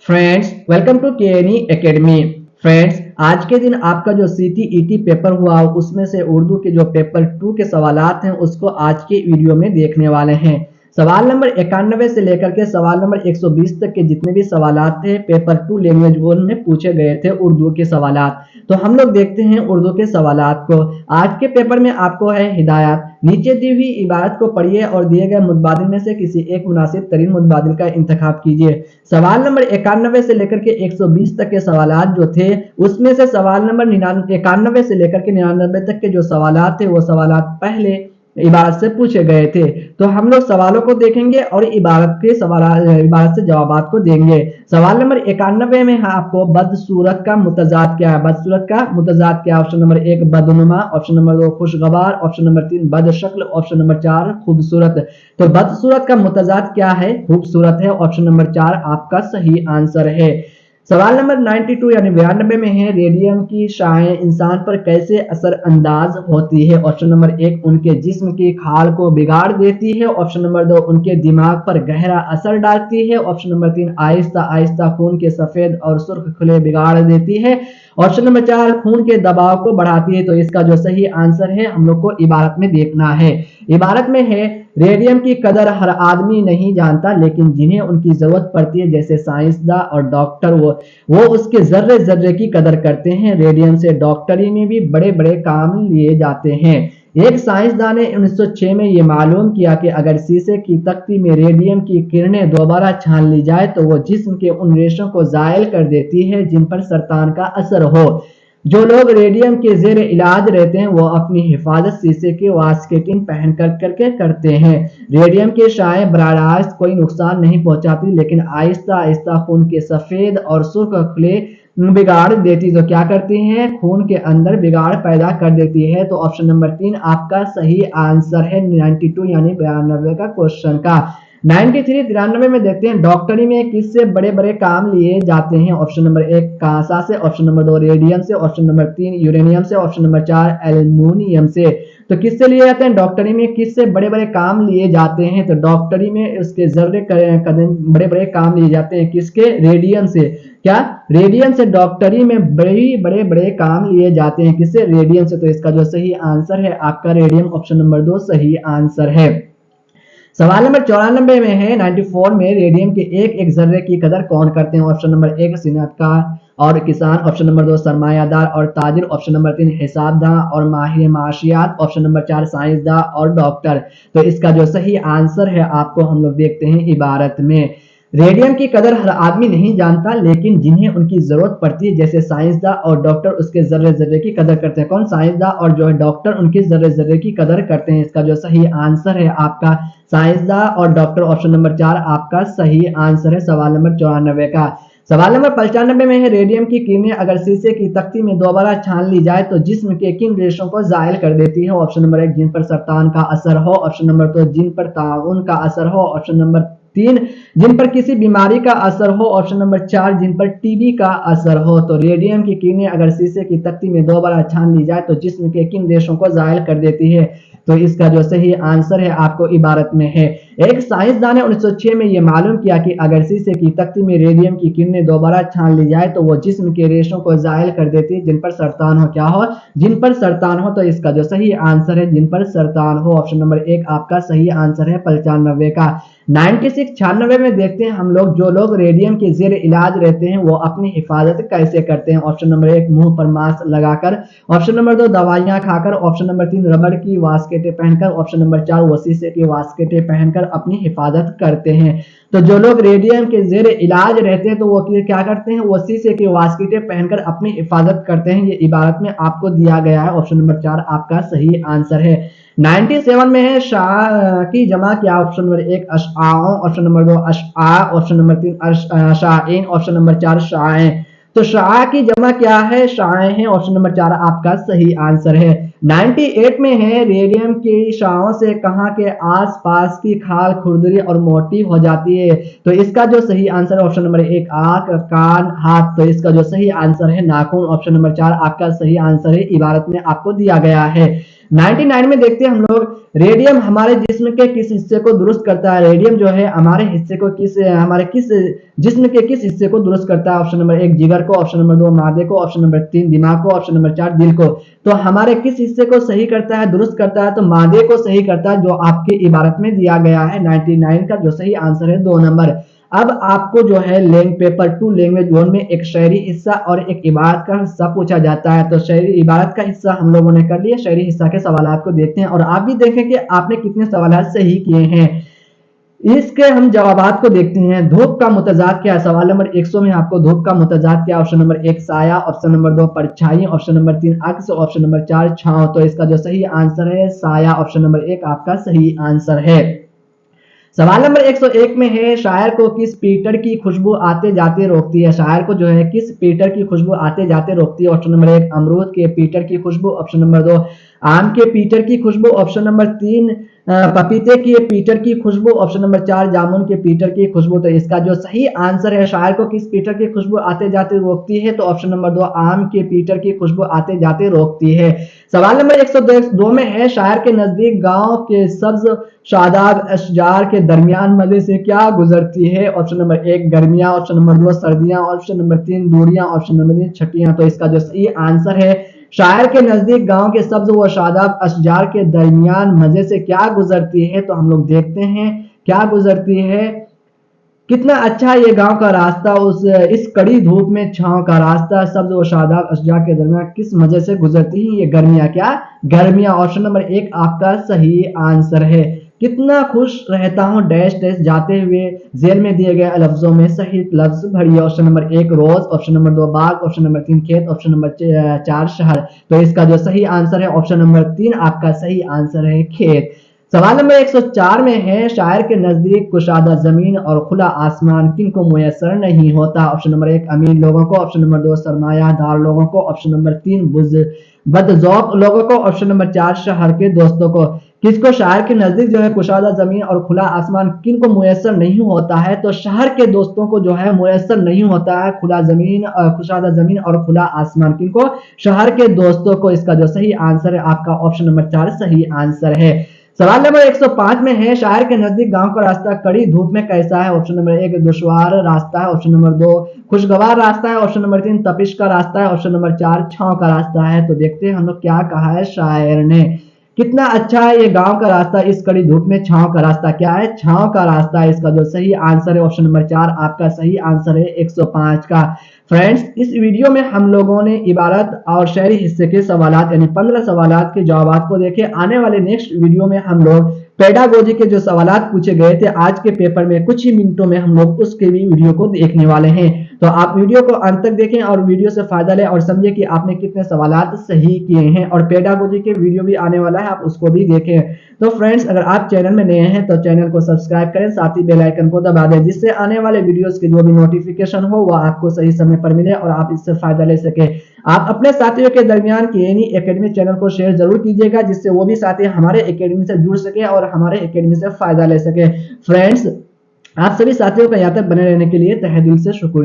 Friends, welcome to K N E academy. Friends, आज के दिन आपका जो सीटीईटी पेपर हुआ उसमें से उर्दू के जो पेपर 2 के सवालात हैं उसको आज के वीडियो में देखने वाले हैं। सवाल नंबर 91 से लेकर के सवाल नंबर 120 तक के जितने भी सवालात थे पेपर 2 लैंग्वेज 1 में पूछे गए थे उर्दू के सवालात। तो हम लोग देखते हैं उर्दू के सवालात को। आज के पेपर में आपको है हिदायत, नीचे दी हुई इबारत को पढ़िए और दिए गए मुतबादिल में से किसी एक मुनासिब तरीन मुतबादिल का इंतखाब कीजिए। सवाल नंबर 91 से लेकर के 120 तक के सवालात जो थे उसमें से सवाल नंबर 91 से लेकर के 99 तक के जो सवालात थे वो सवालात पहले इबारत से पूछे गए थे। तो हम लोग सवालों को देखेंगे और इबारत से जवाबात को देंगे। सवाल नंबर 91 में है आपको बदसूरत का मुतजाद क्या है। बदसूरत का मुतजाद क्या है? ऑप्शन नंबर 1 बदनुमा, ऑप्शन नंबर 2 खुशगवार, ऑप्शन नंबर 3 बदशक्ल, ऑप्शन नंबर 4 खूबसूरत। तो बदसूरत का मुतजाद क्या है? खूबसूरत है। ऑप्शन नंबर 4 आपका सही आंसर है। सवाल नंबर 92 यानी 92 में है रेडियम की शाएं इंसान पर कैसे असर अंदाज होती है। ऑप्शन नंबर 1 उनके जिस्म की खाल को बिगाड़ देती है। ऑप्शन नंबर 2 उनके दिमाग पर गहरा असर डालती है। ऑप्शन नंबर 3 आहिस्ता आहिस्ता खून के सफेद और सुर्ख खुले बिगाड़ देती है। ऑप्शन नंबर 4 खून के दबाव को बढ़ाती है। तो इसका जो सही आंसर है हम लोग को इबारत में देखना है। इबारत में है रेडियम की कदर हर आदमी नहीं जानता लेकिन जिन्हें उनकी जरूरत पड़ती है जैसे साइंसदान और डॉक्टर वो उसके जर्रे जर्रे की कदर करते हैं। रेडियम से डॉक्टरी में भी बड़े बड़े काम लिए जाते हैं। एक साइंसदान ने 1906 में ये मालूम किया कि अगर शीशे की तख्ती में रेडियम की किरणें दोबारा छान ली जाए तो वो जिस्म के उन रेशों को जायल कर देती है जिन पर सरतान का असर हो। जो लोग रेडियम के जेर इलाज रहते हैं वो अपनी हिफाजत शीशे के वास्केटिन पहन करके करते हैं। रेडियम के शाएं बराह कोई नुकसान नहीं पहुंचाती लेकिन आहिस्ता आहिस्ता खून के सफेद और सुर्ख खुले बिगाड़ देती। तो क्या करती हैं? खून के अंदर बिगाड़ पैदा कर देती है। तो ऑप्शन नंबर 3 आपका सही आंसर है 92 यानी 92 का क्वेश्चन का। 93 में देखते हैं डॉक्टरी में किससे बड़े बड़े काम लिए जाते हैं। ऑप्शन नंबर 1 कांसा से, ऑप्शन नंबर 2 रेडियम से, ऑप्शन नंबर 3 यूरेनियम से, ऑप्शन नंबर 4 एल्युमिनियम से। तो किससे लिए जाते हैं? डॉक्टरी में किससे बड़े बड़े काम लिए जाते हैं? तो डॉक्टरी में उसके जर्रे बड़े बड़े काम लिए जाते हैं किसके? रेडियम से। क्या? रेडियम से डॉक्टरी में बड़े बड़े काम लिए जाते हैं किससे? रेडियम से। तो इसका जो सही आंसर है आपका रेडियम, ऑप्शन नंबर 2 सही आंसर है। सवाल नंबर 94 में है 94 में रेडियम के एक एक जर्रे की कदर कौन करते हैं। ऑप्शन नंबर 1 सिन्नतकार और किसान, ऑप्शन नंबर 2 सरमायादार और ताजिर, ऑप्शन नंबर 3 हिसाबदान और माहिर माशियात, ऑप्शन नंबर 4 साइंसदान और डॉक्टर। तो इसका जो सही आंसर है आपको हम लोग देखते हैं इबारत में। रेडियम की कदर हर आदमी नहीं जानता लेकिन जिन्हें उनकी जरूरत पड़ती है जैसे साइंसदान और डॉक्टर उसके जर्रे जर्रे की कदर करते हैं। कौन? साइंसदान और जो है डॉक्टर उनके जर्रे जर्रे की कदर करते हैं। इसका जो सही आंसर है आपका साइंसदान और डॉक्टर, ऑप्शन नंबर 4 आपका सही आंसर है सवाल नंबर 94 का। सवाल नंबर 95 में है रेडियम की किरणें अगर शीशे की तख्ती में दोबारा छान ली जाए तो जिस्म के किन रेशों को जायल कर देती है। ऑप्शन नंबर 1 जिन पर सरतान का असर हो, ऑप्शन नंबर 2 जिन पर ताउन का असर हो, ऑप्शन नंबर 3 जिन पर किसी बीमारी का असर हो, ऑप्शन नंबर 4 जिन पर टीबी का असर हो। तो रेडियम की किरणें अगर शीशे की तख्ती में दोबारा छान ली जाए तो जिस्म के किन रेशों को जायल कर देती है। तो इसका जो सही आंसर है आपको इबारत में है। एक साइंसदान ने 1906 में यह मालूम किया कि अगर शीशे की तख्ती में रेडियम की किरणें दोबारा छान ली जाए तो वो जिस्म के रेशों को जायल कर देती है जिन पर सरतान हो। क्या हो? जिन पर सरतान हो। तो इसका जो सही आंसर है जिन पर सरतान हो, ऑप्शन नंबर 1 आपका सही आंसर है 95 का। 96 में देखते हैं हम लोग जो लोग रेडियम के जेर इलाज रहते हैं वो अपनी हिफाजत कैसे करते हैं। ऑप्शन नंबर 1 मुंह पर मास्क लगाकर, ऑप्शन नंबर 2 दवाइयां खाकर, ऑप्शन नंबर 3 रबड़ की वास्केटें पहनकर, ऑप्शन नंबर 4 वो शीशे की वास्केटें पहनकर अपनी हिफाजत करते हैं। तो जो लोग रेडियम के जेर इलाज रहते हैं तो वो क्या करते हैं? वो शीशे की वास्केटें पहनकर अपनी हिफाजत करते हैं। ये इबारत में आपको दिया गया है, ऑप्शन नंबर 4 आपका सही आंसर है। 97 में है शाह की जमा क्या। ऑप्शन नंबर 1 अशआओं, ऑप्शन नंबर 2 अशआ, ऑप्शन नंबर 3 शाइन, ऑप्शन नंबर 4 शाएं। तो शाह की जमा क्या है? शाएं है, ऑप्शन नंबर 4 आपका सही आंसर है। 98 में है रेडियम की शाओं से कहाँ के आसपास की खाल खुरदरी और मोटी हो जाती है। तो इसका जो सही आंसर है ऑप्शन नंबर 1 आंख, कान, हाथ। तो इसका जो सही आंसर है नाखून, ऑप्शन नंबर 4 आपका सही आंसर है इबारत में आपको दिया गया है। 99 में देखते हैं हम लोग, रेडियम हमारे जिस्म के किस हिस्से को दुरुस्त करता है। रेडियम जो है हमारे किस जिस्म के किस हिस्से को दुरुस्त करता है। ऑप्शन नंबर 1 जिगर को, ऑप्शन नंबर 2 मादे को, ऑप्शन नंबर 3 दिमाग को, ऑप्शन नंबर 4 दिल को। तो हमारे किस हिस्से को सही करता है, दुरुस्त करता है, तो मादे को सही करता है, जो आपकी इबारत में दिया गया है। 99 का जो सही आंसर है 2 नंबर। अब आपको जो है पेपर 2 लैंग्वेज जोन में एक शायरी हिस्सा और एक इबारत का हिस्सा पूछा जाता है। तो शायरी इबारत का हिस्सा हम लोगों ने कर लिया, शायरी हिस्सा के सवाल को देखते हैं और आप भी देखें कि आपने कितने सवाल सही किए हैं। इसके हम जवाबात को देखते हैं। धूप का मुतजाद क्या है, सवाल नंबर 100 में आपको धूप का मुतजाद क्या। ऑप्शन नंबर 1 साया, ऑप्शन नंबर 2 परछाई, ऑप्शन नंबर 3 अक्स, ऑप्शन नंबर 4 छांव। तो इसका जो सही आंसर है साया, ऑप्शन नंबर 1 आपका सही आंसर है। सवाल नंबर 101 में है, शायर को किस पीटर की खुशबू आते जाते रोकती है। शायर को जो है किस पीटर की खुशबू आते जाते रोकती है। ऑप्शन नंबर 1 अमरूद के पीटर की खुशबू, ऑप्शन नंबर 2 आम के पीटर की खुशबू, ऑप्शन नंबर 3 पपीते की पीटर की खुशबू, ऑप्शन नंबर 4 जामुन के पीटर की खुशबू। तो इसका जो सही आंसर है, शायर को किस पीटर की खुशबू आते जाते रोकती है, तो ऑप्शन नंबर 2 आम के पीटर की खुशबू आते जाते रोकती है। सवाल नंबर 102 में है, शायर के नजदीक गांव के सब्ज शादाब अशजार के दरमियान मजे से क्या गुजरती है। ऑप्शन नंबर 1 गर्मियां, ऑप्शन नंबर 2 सर्दियां, ऑप्शन नंबर 3 दूरियां, ऑप्शन नंबर 3 छटियां। तो इसका जो सही आंसर है, शायर के नजदीक गांव के सब्ज व शादाब अशजार के दरमियान मजे से क्या गुजरती है। तो हम लोग देखते हैं क्या गुजरती है। कितना अच्छा ये गांव का रास्ता, इस कड़ी धूप में छांव का रास्ता, सब्ज व शादाब अशजार के दरमियान किस मजे से गुजरती है ये गर्मियां। क्या गर्मियां, ऑप्शन नंबर 1 आपका सही आंसर है। कितना खुश रहता हूँ डैश डैश जाते हुए, जेल में दिए गए लफ्जों में सही लफ्ज भरिए। ऑप्शन नंबर 1 रोज, ऑप्शन नंबर 2 बाग, ऑप्शन नंबर 3 खेत, ऑप्शन नंबर 4 शहर। तो इसका जो सही आंसर है ऑप्शन नंबर 3 आपका सही आंसर है खेत। सवाल नंबर 104 में है, शायर के नजदीक कुशादा जमीन और खुला आसमान किनको मुयसर नहीं होता। ऑप्शन नंबर 1 अमीर लोगों को, ऑप्शन नंबर 2 सरमायादार लोगों को, ऑप्शन नंबर 3 बदजौक लोगों को, ऑप्शन नंबर 4 शहर के दोस्तों को। किसको शायर के नजदीक जो है कुशादा जमीन और खुला आसमान किनको मुयसर नहीं होता है, तो शहर के दोस्तों को जो है मुयसर नहीं होता है कुशादा जमीन और खुला आसमान किनको, शहर के दोस्तों को। इसका जो सही आंसर है आपका ऑप्शन नंबर 4 सही आंसर है। सवाल नंबर 105 में है, शायर के नजदीक गांव का रास्ता कड़ी धूप में कैसा है। ऑप्शन नंबर 1 दुश्वार रास्ता है, ऑप्शन नंबर 2 खुशगवार रास्ता है, ऑप्शन नंबर 3 तपिश का रास्ता है, ऑप्शन नंबर 4 छांव का रास्ता है। तो देखते हैं हम लोग क्या कहा है शायर ने। कितना अच्छा है ये गांव का रास्ता, इस कड़ी धूप में छांव का रास्ता। क्या है, छांव का रास्ता है। इसका जो सही आंसर है ऑप्शन नंबर 4 आपका सही आंसर है 105 का। फ्रेंड्स, इस वीडियो में हम लोगों ने इबारत और शायरी हिस्से के सवालात यानी 15 सवालात के जवाब को देखे। आने वाले नेक्स्ट वीडियो में हम लोग पेडागोजी के जो सवालात पूछे गए थे आज के पेपर में, कुछ ही मिनटों में हम लोग उसके भी वीडियो को देखने वाले हैं। तो आप वीडियो को अंत तक देखें और वीडियो से फायदा लें और समझे कि आपने कितने सवालात सही किए हैं। और पेडागोजी के वीडियो भी आने वाला है, आप उसको भी देखें। तो फ्रेंड्स, अगर आप चैनल में नए हैं तो चैनल को सब्सक्राइब करें, साथ ही बेल आइकन को दबा दें, जिससे आने वाले वीडियोस के जो भी नोटिफिकेशन हो वह आपको सही समय पर मिले और आप इससे फायदा ले सके। आप अपने साथियों के दरमियान केएनई एकेडमी चैनल को शेयर जरूर कीजिएगा, जिससे वो भी साथी हमारे एकेडमी से जुड़ सके और हमारे एकेडमी से फायदा ले सके। फ्रेंड्स, आप सभी साथियों का यहाँ तक बने रहने के लिए तहे दिल से शुक्रिया।